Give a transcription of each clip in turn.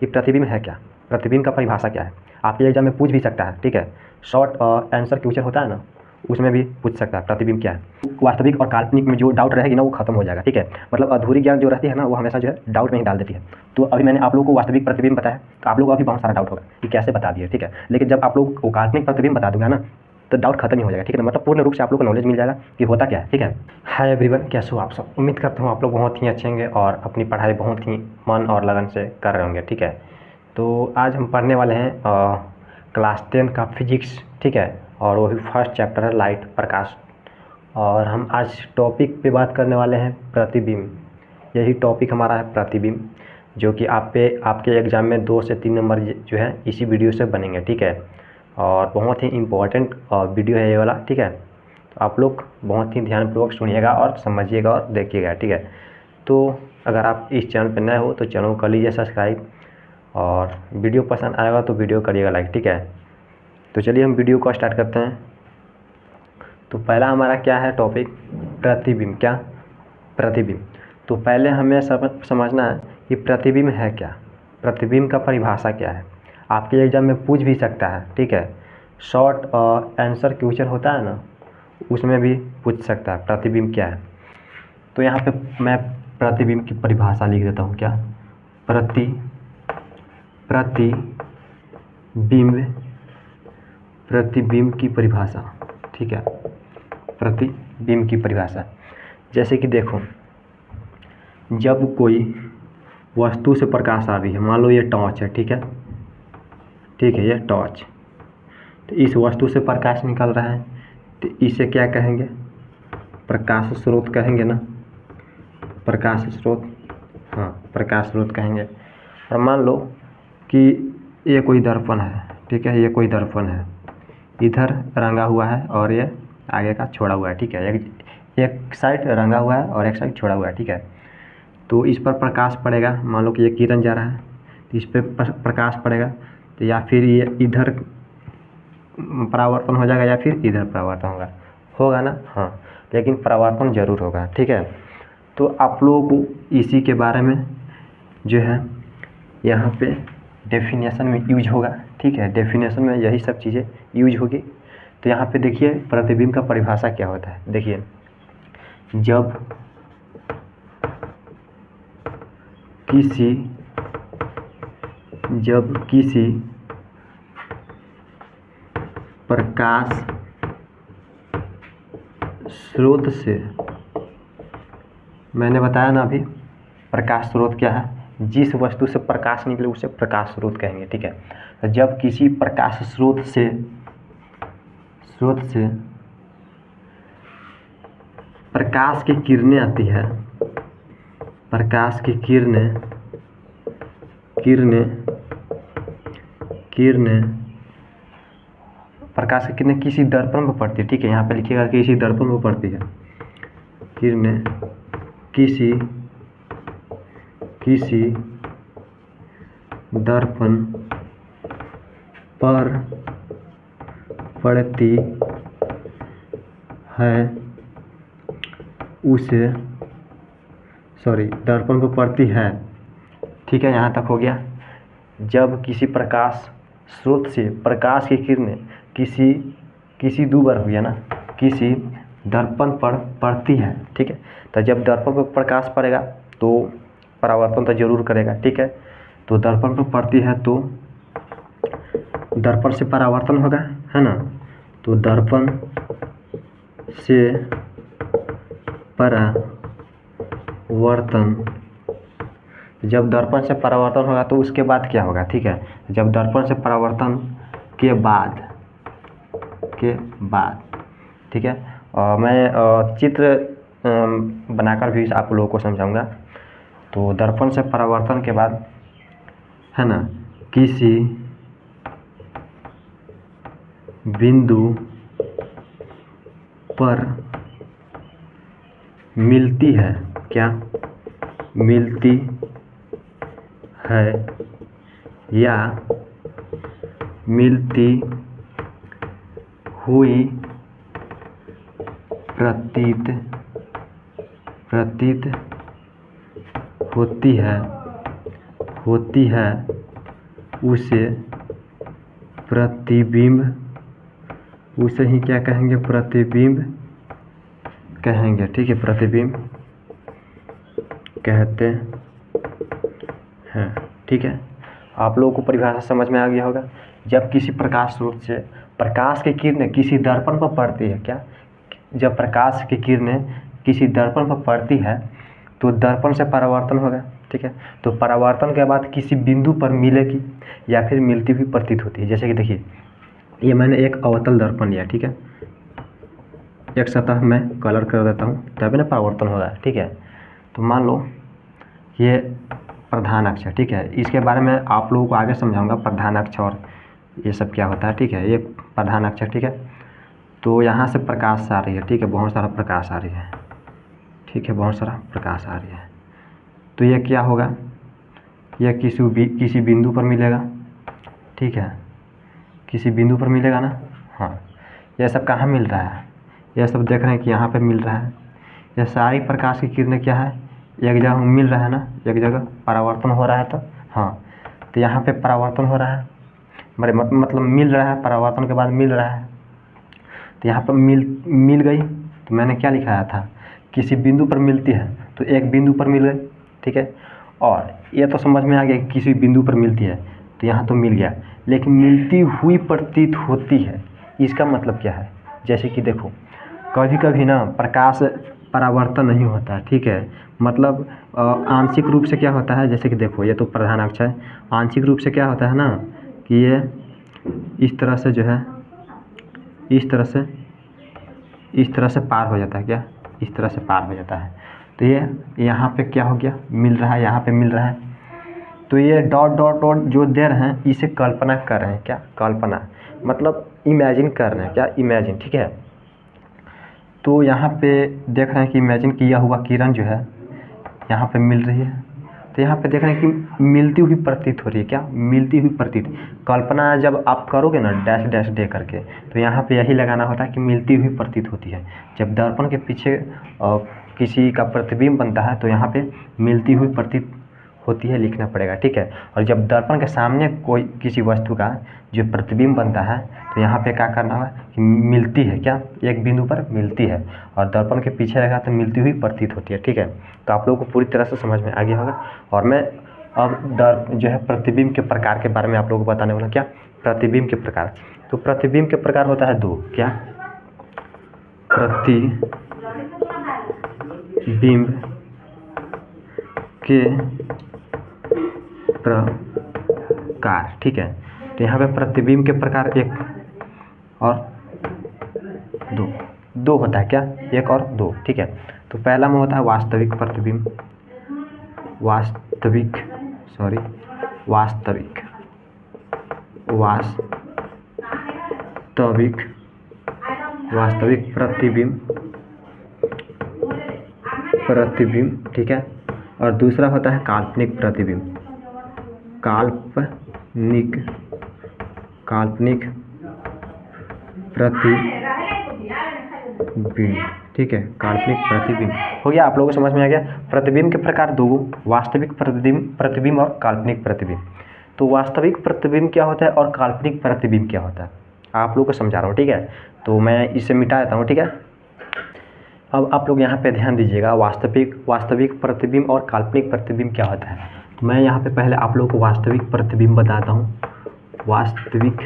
कि प्रतिबिंब है क्या, प्रतिबिंब का परिभाषा क्या है। आपके एग्जाम में पूछ भी सकता है, ठीक है। शॉर्ट आंसर क्वेश्चन होता है ना, उसमें भी पूछ सकता है प्रतिबिंब क्या है। वास्तविक और काल्पनिक में जो डाउट रहेगी ना वो खत्म हो जाएगा, ठीक है। मतलब अधूरी ज्ञान जो रहती है ना वो हमेशा जो है डाउट में ही डाल देती है। तो अभी मैंने आप लोगों को वास्तविक प्रतिबिंब बताया, तो आप लोगों को अभी बहुत सारा डाउट होगा कि कैसे बता दिए, ठीक है। लेकिन जब आप लोग को काल्पनिक प्रतिबिंब बता दूंगा ना तो डाउट खत्म ही हो जाएगा, ठीक है ना। मतलब पूर्ण रूप से आप लोग को नॉलेज मिल जाएगा कि होता क्या है, ठीक है। हाय एवरीवन, कैसे हो आप सब। उम्मीद करता हूँ आप लोग बहुत ही अच्छे होंगे और अपनी पढ़ाई बहुत ही मन और लगन से कर रहे होंगे, ठीक है। तो आज हम पढ़ने वाले हैं क्लास 10 का फिजिक्स, ठीक है। और वो भी फर्स्ट चैप्टर है लाइट, प्रकाश। और हम आज टॉपिक पे बात करने वाले हैं प्रतिबिंब। यही टॉपिक हमारा है प्रतिबिंब, जो कि आपके एग्ज़ाम में 2 से 3 नंबर जो है इसी वीडियो से बनेंगे, ठीक है। और बहुत ही इम्पोर्टेंट वीडियो है ये वाला, ठीक है। तो आप लोग बहुत ही ध्यानपूर्वक सुनिएगा और समझिएगा और देखिएगा, ठीक है। तो अगर आप इस चैनल पर नए हो तो चैनल को कर लीजिए सब्सक्राइब, और वीडियो पसंद आएगा तो वीडियो करिएगा लाइक, ठीक है। तो चलिए हम वीडियो को स्टार्ट करते हैं। तो पहला हमारा क्या है टॉपिक, प्रतिबिंब। क्या, प्रतिबिंब। तो पहले हमें समझना है कि प्रतिबिंब है क्या, प्रतिबिंब का परिभाषा क्या है। आपके एग्जाम में पूछ भी सकता है, ठीक है। शॉर्ट आंसर क्वेश्चन होता है ना, उसमें भी पूछ सकता है प्रतिबिंब क्या है। तो यहाँ पे मैं प्रतिबिंब की परिभाषा लिख देता हूँ। क्या, प्रतिबिंब की परिभाषा, ठीक है। प्रतिबिंब की परिभाषा जैसे कि देखो, जब कोई वस्तु से प्रकाश आ रही है, मान लो ये टॉर्च है, ठीक है, ठीक है, ये टॉर्च। तो इस वस्तु से प्रकाश निकल रहा है तो इसे क्या कहेंगे, प्रकाश स्रोत कहेंगे ना, प्रकाश स्रोत, हाँ प्रकाश स्रोत कहेंगे। और मान लो कि ये कोई दर्पण है, ठीक है, ये कोई दर्पण है, इधर रंगा हुआ है और ये आगे का छोड़ा हुआ है, ठीक है। एक साइड रंगा हुआ है और एक साइड छोड़ा हुआ है, ठीक है। तो इस पर प्रकाश पड़ेगा, मान लो कि ये किरण जा रहा है तो इस पर प्रकाश पड़ेगा, तो या फिर ये इधर परावर्तन हो जाएगा या फिर इधर परावर्तन होगा ना, हाँ, लेकिन परावर्तन जरूर होगा, ठीक है। तो आप लोगों को इसी के बारे में जो है यहाँ पे डेफिनेशन में यूज होगा, ठीक है। डेफिनेशन में यही सब चीज़ें यूज होगी। तो यहाँ पे देखिए प्रतिबिंब का परिभाषा क्या होता है। देखिए, जब किसी प्रकाश स्रोत से, मैंने बताया ना अभी प्रकाश स्रोत क्या है, जिस वस्तु से प्रकाश निकले उसे प्रकाश स्रोत कहेंगे, ठीक है। तो जब किसी प्रकाश स्रोत से प्रकाश की किरणें आती है, प्रकाश की किरणें प्रकाश की किरणें किसी दर्पण पर पड़ती है, ठीक है। यहाँ पे लिखिएगा कि किसी दर्पण पर पड़ती है, किरणें किसी दर्पण पर पड़ती है, उसे दर्पण पर पड़ती है, ठीक है। यहाँ तक हो गया। जब किसी प्रकाश स्रोत से प्रकाश की किरणें किसी दूर हुई है ना, किसी दर्पण पर पड़ती है, ठीक है। तो जब दर्पण पर प्रकाश पड़ेगा तो परावर्तन तो जरूर करेगा, ठीक है। तो दर्पण पर पड़ती है तो दर्पण से परावर्तन होगा, है ना। तो दर्पण से परावर्तन, जब दर्पण से परावर्तन होगा तो उसके बाद क्या होगा, ठीक है। जब दर्पण से परावर्तन के बाद, ठीक है। और मैं चित्र बनाकर भी आप लोगों को समझाऊंगा। तो दर्पण से परावर्तन के बाद, है ना, किसी बिंदु पर मिलती है, क्या मिलती है या मिलती हुई प्रतीत होती है उसे प्रतिबिंब, उसे ही क्या कहेंगे, प्रतिबिंब कहेंगे, ठीक है, प्रतिबिंब कहते हैं, ठीक है। आप लोगों को परिभाषा समझ में आ गया होगा। जब किसी प्रकाश स्रोत से प्रकाश की किरणें किसी दर्पण पर पड़ती है, क्या, जब प्रकाश की किरणें किसी दर्पण पर पड़ती है तो दर्पण से परावर्तन होगा, ठीक है। तो परावर्तन के बाद किसी बिंदु पर मिलेगी या फिर मिलती हुई प्रतीत होती है। जैसे कि देखिए, ये मैंने एक अवतल दर्पण लिया, ठीक है, एक सतह में कलर कर देता हूँ तभी ना परावर्तन होगा, ठीक है। तो मान लो ये प्रधान अक्ष है, ठीक है, इसके बारे में आप लोगों को आगे समझाऊंगा, प्रधान अक्ष और ये सब क्या होता है, ठीक है। ये प्रधान अक्ष है, ठीक है। तो यहाँ से प्रकाश आ रही है, ठीक है, बहुत सारा प्रकाश आ रही है, ठीक है, बहुत सारा प्रकाश आ रही है। तो ये क्या होगा, यह किसी बिंदु पर मिलेगा, ठीक है, किसी बिंदु पर मिलेगा ना। हाँ, यह सब कहाँ मिल रहा है, यह सब देख रहे हैं कि यहाँ पे मिल रहा है। यह सारी प्रकाश की किरणें क्या है, एक जगह मिल रहा है ना, एक जगह परावर्तन हो रहा है। तो हाँ, तो यहाँ पे परावर्तन हो रहा है, मतलब मिल रहा है, परावर्तन के बाद मिल रहा है। तो यहाँ पर मिल गई, तो मैंने क्या लिखाया था, किसी बिंदु पर मिलती है, तो एक बिंदु पर मिल गई, ठीक है। और ये तो समझ में आ गया कि किसी बिंदु पर मिलती है, तो यहाँ तो मिल गया, लेकिन मिलती हुई प्रतीत होती है, इसका मतलब क्या है। जैसे कि देखो, कभी कभी ना प्रकाश परावर्तन नहीं होता है, ठीक है, मतलब आंशिक रूप से क्या होता है, जैसे कि देखो, ये तो प्रधान अक्ष है, आंशिक रूप से क्या होता है ना कि ये इस तरह से जो है, इस तरह से पार हो जाता है, क्या, इस तरह से पार हो जाता है। तो ये यहाँ पे क्या हो गया, मिल रहा है, यहाँ पे मिल रहा है। तो ये डॉट डॉट डॉट जो दे रहे हैं, इसे कल्पना कर रहे हैं, क्या, कल्पना मतलब इमेजिन कर रहे हैं, क्या, इमेजिन, ठीक है। तो यहाँ पे देख रहे हैं कि इमेजिन किया हुआ किरण जो है यहाँ पे मिल रही है। तो यहाँ पे देख रहे हैं कि मिलती हुई प्रतीत हो रही है, क्या, मिलती हुई प्रतीत। कल्पना जब आप करोगे ना डैश डैश दे करके, तो यहाँ पे यही लगाना होता है कि मिलती हुई प्रतीत होती है। जब दर्पण के पीछे किसी का प्रतिबिंब बनता है तो यहाँ पे मिलती हुई प्रतीत होती है लिखना पड़ेगा, ठीक है। और जब दर्पण के सामने कोई किसी वस्तु का जो प्रतिबिंब बनता है, तो यहाँ पे क्या करना होगा कि मिलती है, क्या, एक बिंदु पर मिलती है, और दर्पण के पीछे रहेगा तो मिलती हुई प्रतीत होती है, ठीक है। तो आप लोगों को पूरी तरह से समझ में आ गया होगा। और मैं अब जो है प्रतिबिंब के प्रकार के बारे में आप लोगों को बताने वाला, क्या, प्रतिबिंब के प्रकार। तो प्रतिबिंब के प्रकार होता है दो, क्या, प्रतिबिंब के प्रकार, ठीक है। तो यहाँ पे प्रतिबिंब के प्रकार एक और दो होता है, क्या, एक और दो, ठीक है। तो पहला में होता है वास्तविक प्रतिबिंब, वास्तविक प्रतिबिंब, ठीक है। और दूसरा होता है काल्पनिक प्रतिबिंब, काल्पनिक प्रतिबिंब, ठीक है, काल्पनिक प्रतिबिंब हो गया। आप लोगों को समझ में आ गया। प्रतिबिंब के प्रकार दो, वास्तविक प्रतिबिंब और काल्पनिक प्रतिबिंब। तो वास्तविक प्रतिबिंब क्या होता है और काल्पनिक प्रतिबिंब क्या होता है, आप लोगों को समझा रहा हूँ, ठीक है। तो मैं इसे मिटा देता हूँ, ठीक है। अब आप लोग यहाँ पे ध्यान दीजिएगा, वास्तविक प्रतिबिंब और काल्पनिक प्रतिबिंब क्या होता है। तो मैं यहाँ पे पहले आप लोगों को वास्तविक प्रतिबिंब बताता हूँ, वास्तविक,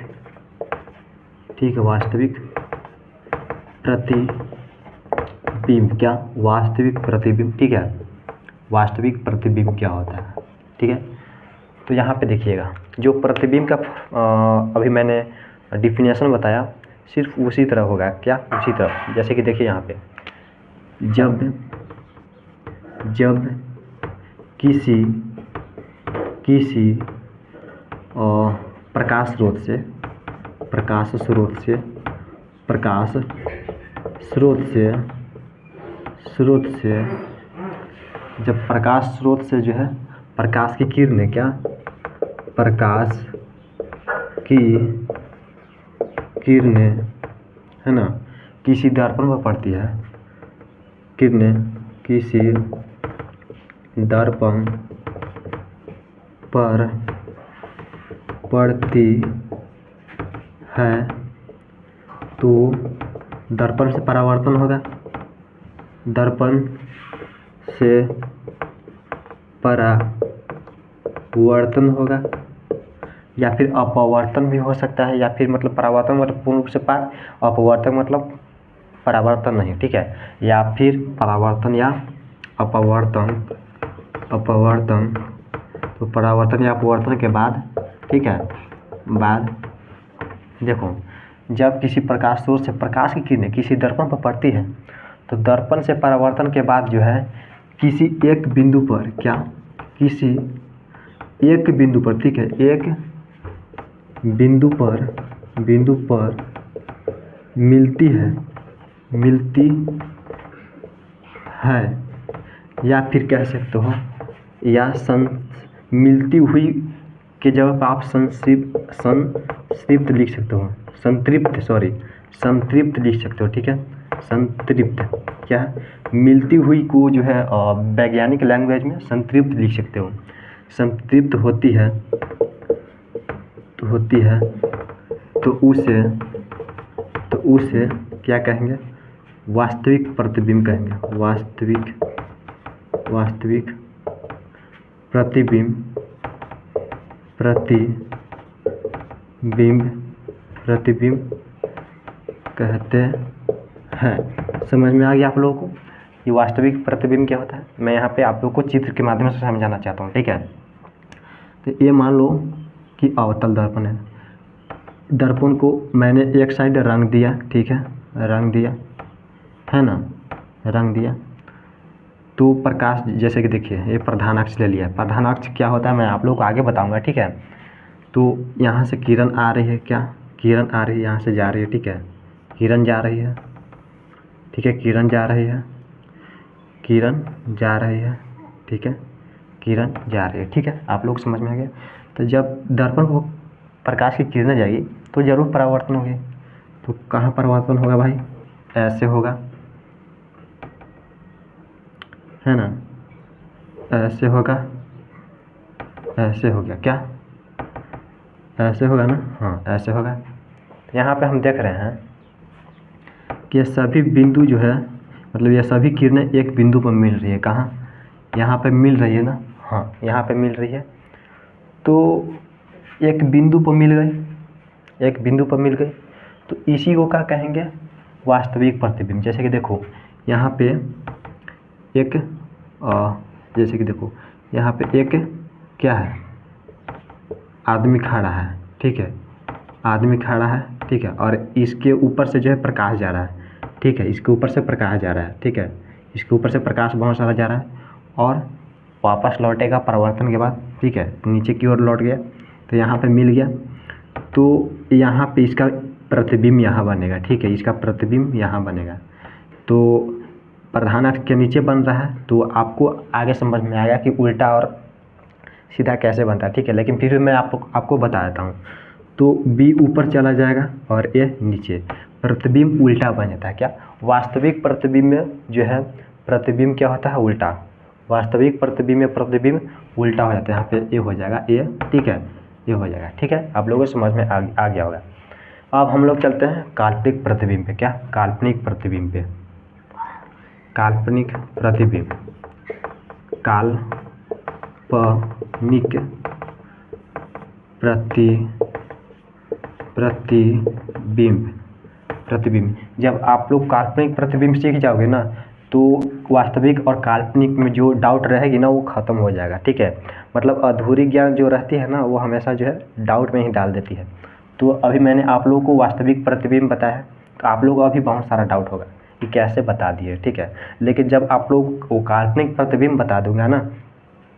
ठीक है, वास्तविक प्रतिबिंब, क्या, वास्तविक प्रतिबिंब, ठीक है, वास्तविक प्रतिबिंब क्या होता है, ठीक है। तो यहाँ पे देखिएगा, जो प्रतिबिंब का अभी मैंने डिफिनेशन बताया, सिर्फ उसी तरह होगा, क्या, उसी तरह। जैसे कि देखिए यहाँ पे, जब किसी प्रकाश स्रोत से जब प्रकाश स्रोत से जो है प्रकाश की किरणें, क्या, प्रकाश की किरणें है ना, किसी दर्पण पर पड़ती है, किरणें किसी दर्पण पर पड़ती है तो दर्पण से परावर्तन होगा, दर्पण से परावर्तन होगा, या फिर अपवर्तन भी हो सकता है, या फिर मतलब परावर्तन मतलब पूर्ण रूप से पार, अपवर्तन मतलब परावर्तन नहीं, ठीक है, या फिर परावर्तन या अपवर्तन, तो परावर्तन या अपवर्तन के बाद, ठीक है, बाद देखो जब किसी प्रकाश स्रोत से प्रकाश की किरणें किसी दर्पण पर पड़ती है तो दर्पण से परावर्तन के बाद जो है किसी एक बिंदु पर, क्या, किसी एक बिंदु पर, ठीक है, एक बिंदु पर मिलती है, या फिर कह सकते हो, या मिलती हुई के जब आप संतृप्त लिख सकते हो, संतृप्त लिख सकते हो, ठीक है, संतृप्त क्या है, मिलती हुई को जो है वैज्ञानिक लैंग्वेज में संतृप्त लिख सकते हो, संतृप्त होती है तो उसे क्या कहेंगे, वास्तविक प्रतिबिंब कहेंगे, वास्तविक प्रतिबिंब कहते हैं। समझ में आ गया आप लोगों को ये वास्तविक प्रतिबिंब क्या होता है? मैं यहाँ पे आप लोगों को चित्र के माध्यम से समझाना चाहता हूँ, ठीक है। तो ये मान लो कि अवतल दर्पण है, दर्पण को मैंने एक साइड रंग दिया, ठीक है, रंग दिया है ना, रंग दिया तो प्रकाश, जैसे कि देखिए ये प्रधान अक्ष ले लिया, प्रधान अक्ष क्या होता है मैं आप लोगों को आगे बताऊंगा, ठीक है। तो यहाँ से किरण आ रही है, क्या, किरण आ रही है, यहाँ से जा रही है, ठीक है, किरण जा रही है, ठीक है, किरण जा रही है, ठीक है, किरण जा रही है, ठीक है, आप लोग समझ में आ गया। तो जब दर्पण को प्रकाश की किरणें जाएगी तो जरूर परावर्तन होगी, तो कहाँ परावर्तन होगा भाई, ऐसे होगा, है ना, ऐसे होगा, ऐसे हो गया, क्या, ऐसे होगा ना, हाँ ऐसे होगा। तो यहाँ पे हम देख रहे हैं कि ये सभी बिंदु जो है, मतलब ये सभी किरणें एक बिंदु पर मिल रही है, कहाँ, यहाँ पे मिल रही है ना, हाँ यहाँ पे मिल रही है, तो एक बिंदु पर मिल गई, तो इसी को क्या कहेंगे, वास्तविक प्रतिबिंब। जैसे कि देखो यहाँ पे एक जैसे कि देखो यहाँ पे एक क्या है, आदमी खड़ा है, ठीक है, आदमी खड़ा है, ठीक है, और इसके ऊपर से जो है प्रकाश जा रहा है, ठीक है, इसके ऊपर से प्रकाश जा रहा है, ठीक है, इसके ऊपर से प्रकाश बहुत सारा जा रहा है और वापस लौटेगा परावर्तन के बाद, ठीक है, नीचे की ओर लौट गया, तो यहाँ पे मिल गया, तो यहाँ पे इसका प्रतिबिंब यहाँ बनेगा, ठीक है, इसका प्रतिबिंब यहाँ बनेगा, तो प्रधान अक्ष के नीचे बन रहा है, तो आपको आगे समझ में आएगा कि उल्टा और सीधा कैसे बनता है, ठीक है, लेकिन फिर भी मैं आपको बता देता हूँ। तो बी ऊपर चला जाएगा और ए नीचे, प्रतिबिंब उल्टा बन जाता है, क्या, वास्तविक प्रतिबिंब में जो है प्रतिबिंब क्या होता है, उल्टा, वास्तविक प्रतिबिंब में प्रतिबिंब उल्टा हो जाता है, यहाँ पे ए हो जाएगा, ए, ठीक है, ये हो जाएगा, ठीक है, आप लोगों को समझ में आ गया होगा। अब हम लोग चलते हैं काल्पनिक प्रतिबिंब पे, क्या, काल्पनिक प्रतिबिंब पे, काल्पनिक प्रतिबिंब, काल्पनिक प्रतिबिंब, जब आप लोग काल्पनिक प्रतिबिंब सीख जाओगे ना तो वास्तविक और काल्पनिक में जो डाउट रहेगी ना वो ख़त्म हो जाएगा, ठीक है। मतलब अधूरी ज्ञान जो रहती है ना वो हमेशा जो है डाउट में ही डाल देती है। तो अभी मैंने आप लोगों को वास्तविक प्रतिबिंब बताया, तो आप लोगों को अभी बहुत सारा डाउट होगा कि कैसे बता दिए, ठीक है, लेकिन जब आप लोग वो काल्पनिक प्रतिबिंब बता दूंगा ना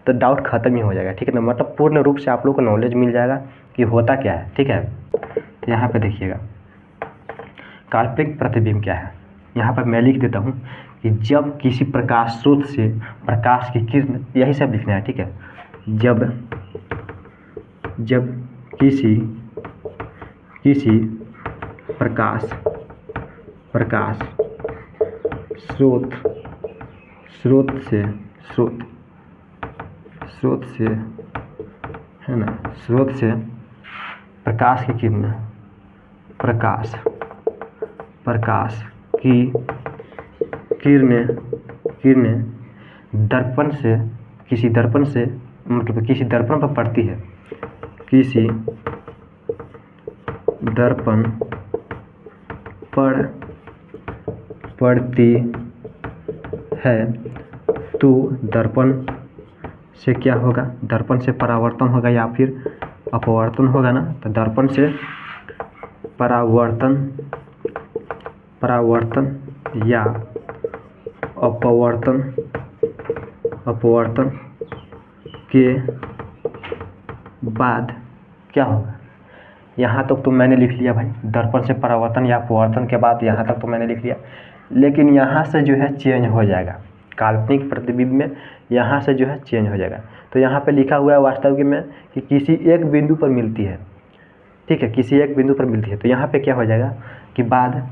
तो डाउट ख़त्म ही हो जाएगा, ठीक है ना, मतलब पूर्ण रूप से आप लोग को नॉलेज मिल जाएगा कि होता क्या है, ठीक है। तो यहाँ पे देखिएगा काल्पनिक प्रतिबिंब क्या है, यहाँ पर मैं लिख देता हूँ कि जब किसी प्रकाश स्रोत से प्रकाश की किरण, यही सब लिखना है, ठीक है, जब किसी प्रकाश स्रोत से है ना, स्रोत से प्रकाश की किरणें, प्रकाश की किरणें दर्पण से, किसी दर्पण से, मतलब किसी दर्पण पर पड़ती है, किसी दर्पण पर पड़ती है तो दर्पण से क्या होगा, दर्पण से परावर्तन होगा या फिर अपवर्तन होगा ना। तो दर्पण से परावर्तन या अपवर्तन के बाद क्या होगा। यहाँ तक तो मैंने लिख लिया भाई, दर्पण से परावर्तन या अपवर्तन के बाद, यहाँ तक तो मैंने लिख लिया। लेकिन यहाँ से जो है चेंज हो जाएगा, काल्पनिक प्रतिबिंब में यहाँ से जो है चेंज हो जाएगा। तो यहाँ पे लिखा हुआ है वास्तविक में कि किसी एक बिंदु पर मिलती है, ठीक है, किसी एक बिंदु पर मिलती है। तो यहाँ पे क्या हो जाएगा कि बाद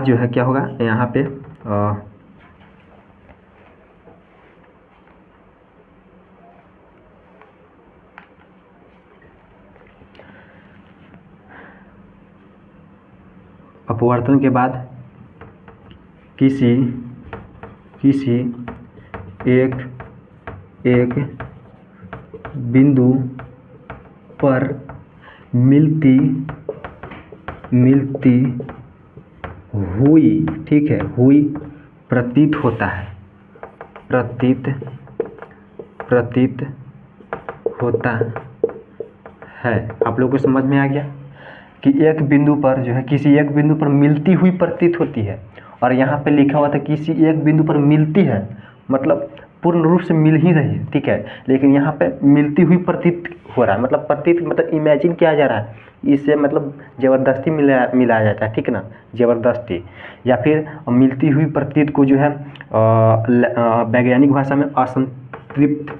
जो है क्या होगा यहाँ पे अपवर्तन के बाद किसी एक बिंदु पर मिलती हुई, ठीक है, हुई प्रतीत होता है, प्रतीत होता है। आप लोगों को समझ में आ गया कि एक बिंदु पर जो है, किसी एक बिंदु पर मिलती हुई प्रतीत होती है। और यहाँ पे लिखा हुआ था किसी एक बिंदु पर मिलती है, मतलब पूर्ण रूप से मिल ही रही है, ठीक है। लेकिन यहाँ पे मिलती हुई प्रतीत हो रहा है, मतलब प्रतीत मतलब इमेजिन किया जा रहा है, इससे मतलब ज़बरदस्ती मिलाया जाता है, ठीक ना, ज़बरदस्ती। या फिर मिलती हुई प्रतीत को जो है वैज्ञानिक भाषा में असंतृप्त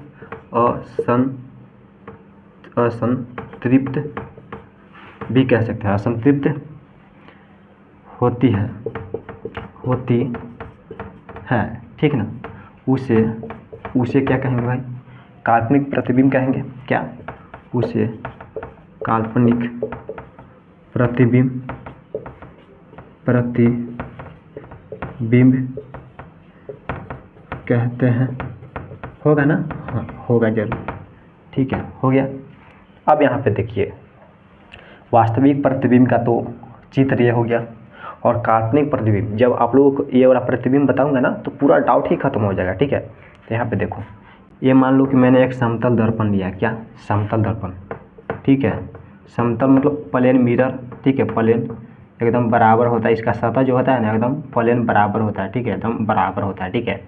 भी कह सकते हैं, असंतृप्त होती है, ठीक ना। उसे क्या कहेंगे भाई, काल्पनिक प्रतिबिंब कहेंगे। क्या, उसे काल्पनिक प्रतिबिंब कहते हैं। होगा ना, हाँ होगा जरूर, ठीक है, हो गया। अब यहाँ पे देखिए, वास्तविक प्रतिबिंब का तो चित्र ये हो गया, और काल्पनिक प्रतिबिंब, जब आप लोगों को ये वाला प्रतिबिंब बताऊंगा ना तो पूरा डाउट ही खत्म हो जाएगा, ठीक है। तो यहाँ पे देखो, ये मान लो कि मैंने एक समतल दर्पण लिया, क्या, समतल दर्पण, ठीक है। समतल मतलब प्लेन मिरर, ठीक है, प्लेन एकदम बराबर होता है, इसका सतह जो होता है ना एकदम प्लेन बराबर होता है, ठीक है, एकदम बराबर होता है, ठीक है।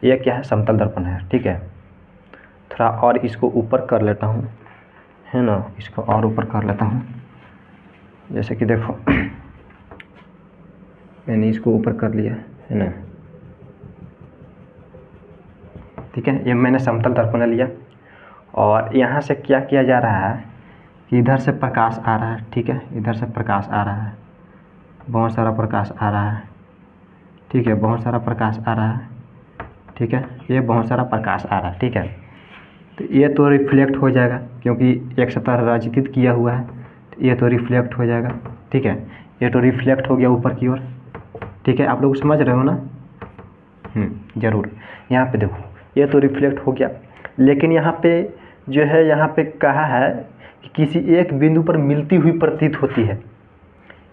ये क्या है, समतल दर्पण है, ठीक है। थोड़ा और इसको ऊपर कर लेता हूँ, है ना, इसको और ऊपर कर लेता हूँ। जैसे कि देखो मैंने इसको ऊपर कर लिया, है ना, ठीक है। ये मैंने समतल दर्पण लिया, और यहाँ से क्या किया जा रहा है कि इधर से प्रकाश आ रहा है, ठीक है, इधर से प्रकाश आ रहा है, बहुत सारा प्रकाश आ रहा है, ठीक है, बहुत सारा प्रकाश आ रहा है, ठीक है, ये बहुत सारा प्रकाश आ रहा है, ठीक है। तो ये तो रिफ्लेक्ट हो जाएगा, क्योंकि एक सतह राजितित किया हुआ है, तो ये तो रिफ्लेक्ट हो जाएगा, ठीक है। ये तो रिफ्लेक्ट हो गया ऊपर की ओर, ठीक है, आप लोग समझ रहे हो ना, ज़रूर। यहाँ पे देखो, ये तो रिफ्लेक्ट हो गया, लेकिन यहाँ पे जो है, यहाँ पे कहा है कि किसी एक बिंदु पर मिलती हुई प्रतीत होती है।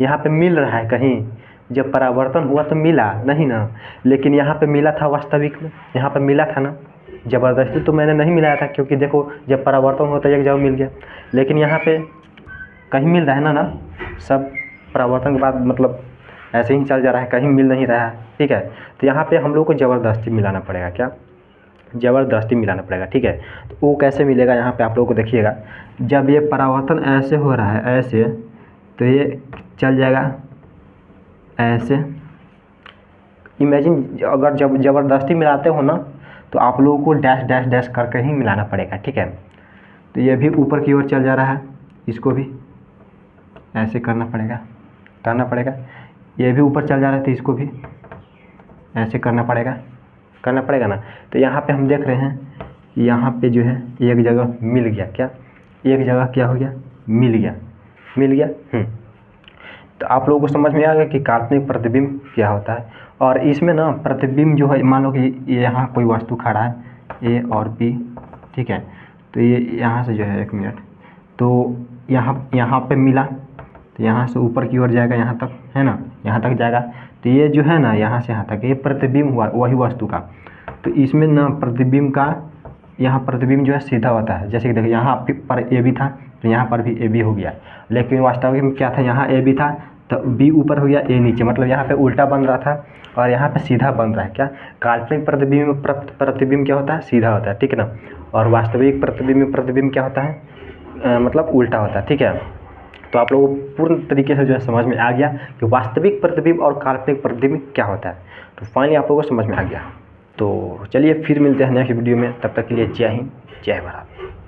यहाँ पे मिल रहा है कहीं, जब परावर्तन हुआ तो मिला नहीं ना, लेकिन यहाँ पे मिला था वास्तविक में, यहाँ पे मिला था ना, ज़बरदस्ती तो मैंने नहीं मिलाया था, क्योंकि देखो जब परावर्तन होता है एक जगह मिल गया, लेकिन यहाँ पे कहीं मिल रहा है ना, सब परावर्तन के बाद मतलब ऐसे ही चल जा रहा है, कहीं मिल नहीं रहा है, ठीक है। तो यहाँ पे हम लोग को ज़बरदस्ती मिलाना पड़ेगा, क्या, ज़बरदस्ती मिलाना पड़ेगा, ठीक है। तो वो कैसे मिलेगा, यहाँ पे आप लोगों को देखिएगा, जब ये परावर्तन ऐसे हो रहा है, ऐसे, तो ये चल जाएगा ऐसे। इमेजिन अगर जब ज़बरदस्ती मिलाते हो ना, तो आप लोगों को डैश डैश डैश करके ही मिलाना पड़ेगा, ठीक है। तो ये भी ऊपर की ओर चल जा रहा है, इसको भी ऐसे करना पड़ेगा, ये भी ऊपर चल जा रहा है, तो इसको भी ऐसे करना पड़ेगा ना। तो यहाँ पे हम देख रहे हैं कि यहाँ पे जो है एक जगह मिल गया, क्या एक जगह क्या हो गया, मिल गया। तो आप लोगों को समझ में आ गया कि काल्पनिक प्रतिबिंब क्या होता है। और इसमें ना प्रतिबिंब जो है, मान लो कि यहाँ कोई वस्तु खड़ा है ए और बी, ठीक है, तो ये यहाँ से जो है 1 मिनट, तो यहाँ पे मिला, तो यहाँ से ऊपर की ओर जाएगा, यहाँ तक है ना, यहाँ तक जाएगा, तो ये जो है ना यहाँ से यहाँ तक ये प्रतिबिंब हुआ वही वस्तु का। तो इसमें ना प्रतिबिंब का यहाँ प्रतिबिंब जो है सीधा होता है। जैसे कि देखिए यहाँ पर ए बी था, तो यहाँ पर भी ए बी हो गया, लेकिन वास्तविक में क्या था, यहाँ ए बी था तो बी ऊपर हो गया ए नीचे, मतलब यहाँ पे उल्टा बन रहा था और यहाँ पे सीधा बन रहा है। क्या काल्पनिक प्रतिबिंब क्या होता है, सीधा होता है, ठीक है ना। और वास्तविक प्रतिबिंब क्या होता है, मतलब उल्टा होता है, ठीक है। तो आप लोगों को पूर्ण तरीके से जो है समझ में आ गया कि वास्तविक प्रतिबिंब और काल्पनिक प्रतिबिंब क्या होता है। तो फाइनली आप लोगों को समझ में आ गया। तो चलिए फिर मिलते हैं नेक्स्ट वीडियो में, तब तक के लिए जय हिंद, जय भारत।